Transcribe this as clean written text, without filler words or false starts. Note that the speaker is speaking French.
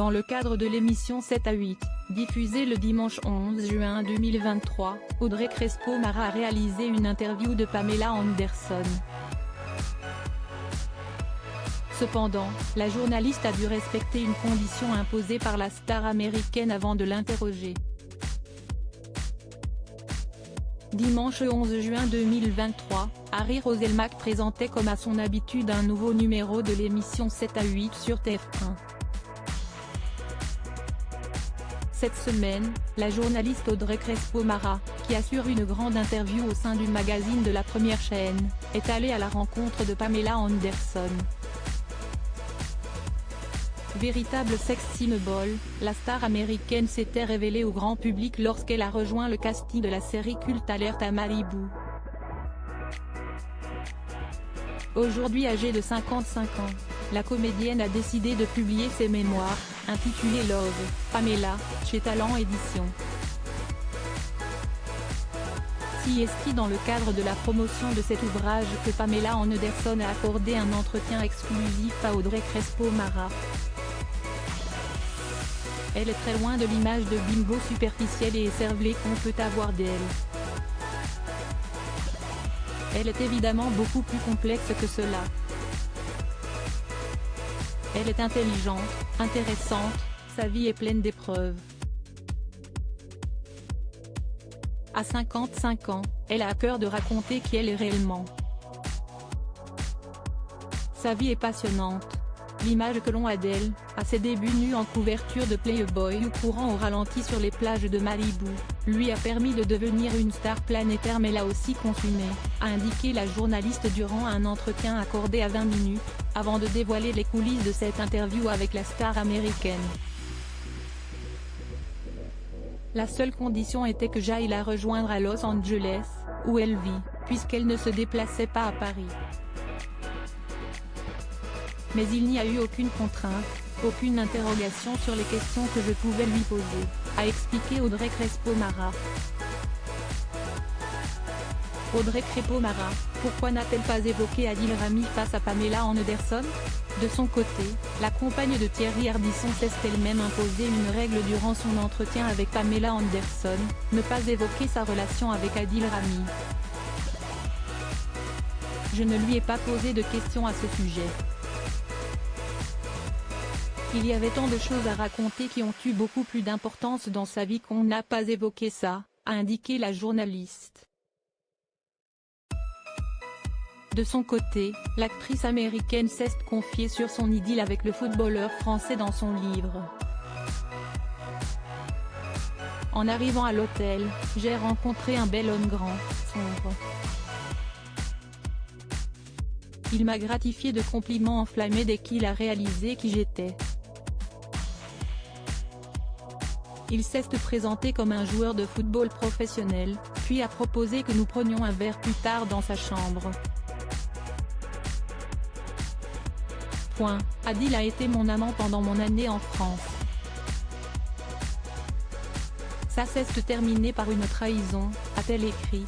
Dans le cadre de l'émission 7 à 8, diffusée le dimanche 11 juin 2023, Audrey Crespo-Mara a réalisé une interview de Pamela Anderson. Cependant, la journaliste a dû respecter une condition imposée par la star américaine avant de l'interroger. Dimanche 11 juin 2023, Harry Roselmack présentait comme à son habitude un nouveau numéro de l'émission 7 à 8 sur TF1. Cette semaine, la journaliste Audrey Crespo-Mara, qui assure une grande interview au sein du magazine de la première chaîne, est allée à la rencontre de Pamela Anderson. Véritable sex symbol, la star américaine s'était révélée au grand public lorsqu'elle a rejoint le casting de la série culte Alerte à Malibu. Aujourd'hui âgée de 55 ans, la comédienne a décidé de publier ses mémoires, intitulées Love, Pamela, chez Talent Éditions. Si est-ce dans le cadre de la promotion de cet ouvrage que Pamela Anderson a accordé un entretien exclusif à Audrey Crespo-Mara. Elle est très loin de l'image de bimbo superficielle et écervelée qu'on peut avoir d'elle. Elle est évidemment beaucoup plus complexe que cela. Elle est intelligente, intéressante, sa vie est pleine d'épreuves. À 55 ans, elle a à cœur de raconter qui elle est réellement. Sa vie est passionnante. L'image que l'on a d'elle, à ses débuts nus en couverture de Playboy ou courant au ralenti sur les plages de Malibu, lui a permis de devenir une star planétaire mais l'a aussi consumée, a indiqué la journaliste durant un entretien accordé à 20 minutes, avant de dévoiler les coulisses de cette interview avec la star américaine. La seule condition était que j'aille la rejoindre à Los Angeles, où elle vit, puisqu'elle ne se déplaçait pas à Paris. Mais il n'y a eu aucune contrainte, aucune interrogation sur les questions que je pouvais lui poser, a expliqué Audrey Crespo-Mara. Audrey Crespo-Mara, pourquoi n'a-t-elle pas évoqué Adil Rami face à Pamela Anderson? De son côté, la compagne de Thierry Ardisson s'est elle-même imposé une règle durant son entretien avec Pamela Anderson, ne pas évoquer sa relation avec Adil Rami. Je ne lui ai pas posé de questions à ce sujet. Il y avait tant de choses à raconter qui ont eu beaucoup plus d'importance dans sa vie qu'on n'a pas évoqué ça, a indiqué la journaliste. De son côté, l'actrice américaine s'est confiée sur son idylle avec le footballeur français dans son livre. En arrivant à l'hôtel, j'ai rencontré un bel homme grand, sombre. Il m'a gratifié de compliments enflammés dès qu'il a réalisé qui j'étais. Il s'est présenté comme un joueur de football professionnel, puis a proposé que nous prenions un verre plus tard dans sa chambre. Adil a été mon amant pendant mon année en France. Ça s'est terminé par une trahison, a-t-elle écrit.